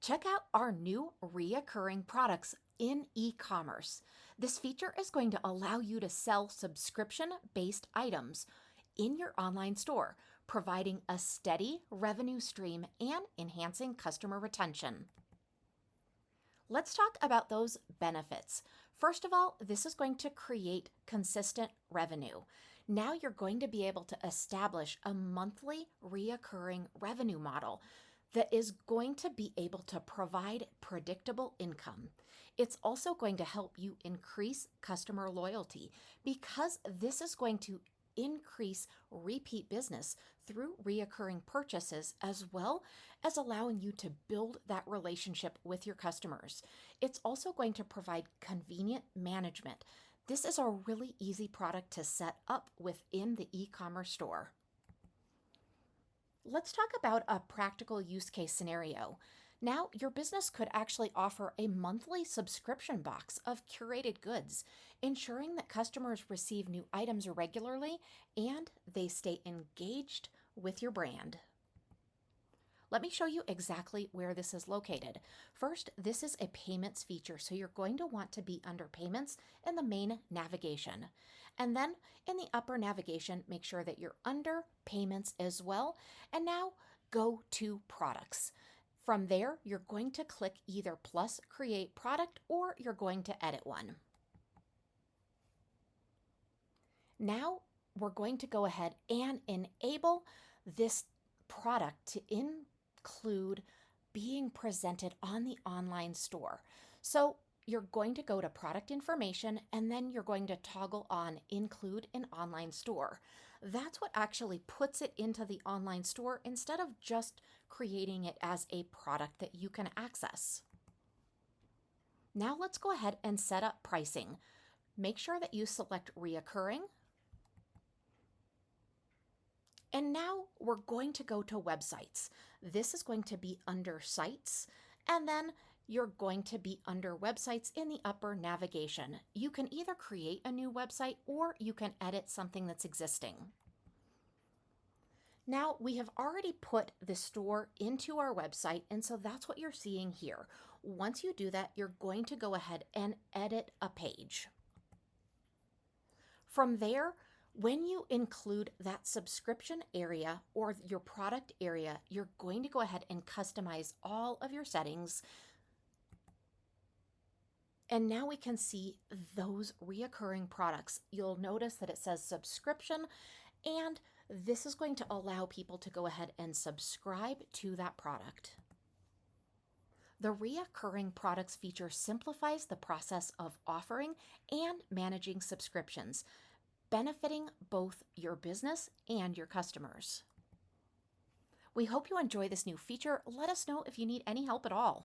Check out our new reoccurring products in e-commerce. This feature is going to allow you to sell subscription-based items in your online store, providing a steady revenue stream and enhancing customer retention. Let's talk about those benefits. First of all, this is going to create consistent revenue. Now you're going to be able to establish a monthly reoccurring revenue model that is going to be able to provide predictable income. It's also going to help you increase customer loyalty because this is going to increase repeat business through reoccurring purchases, as well as allowing you to build that relationship with your customers. It's also going to provide convenient management. This is a really easy product to set up within the e-commerce store. Let's talk about a practical use case scenario. Now, your business could actually offer a monthly subscription box of curated goods, ensuring that customers receive new items regularly and they stay engaged with your brand. Let me show you exactly where this is located. First, this is a payments feature, so you're going to want to be under payments in the main navigation. And then in the upper navigation, make sure that you're under payments as well. And now go to products. From there, you're going to click either plus create product or you're going to edit one. Now we're going to go ahead and enable this product to include being presented on the online store. So you're going to go to product information and then you're going to toggle on include in online store. That's what actually puts it into the online store instead of just creating it as a product that you can access. Now let's go ahead and set up pricing. Make sure that you select reoccurring. And now we're going to go to websites. This is going to be under sites, and then you're going to be under websites in the upper navigation. You can either create a new website or you can edit something that's existing. Now we have already put the store into our website, and so that's what you're seeing here. Once you do that, you're going to go ahead and edit a page. From there, when you include that subscription area or your product area, you're going to go ahead and customize all of your settings. And now we can see those reoccurring products. You'll notice that it says subscription, and this is going to allow people to go ahead and subscribe to that product. The reoccurring products feature simplifies the process of offering and managing subscriptions, benefiting both your business and your customers. We hope you enjoy this new feature. Let us know if you need any help at all.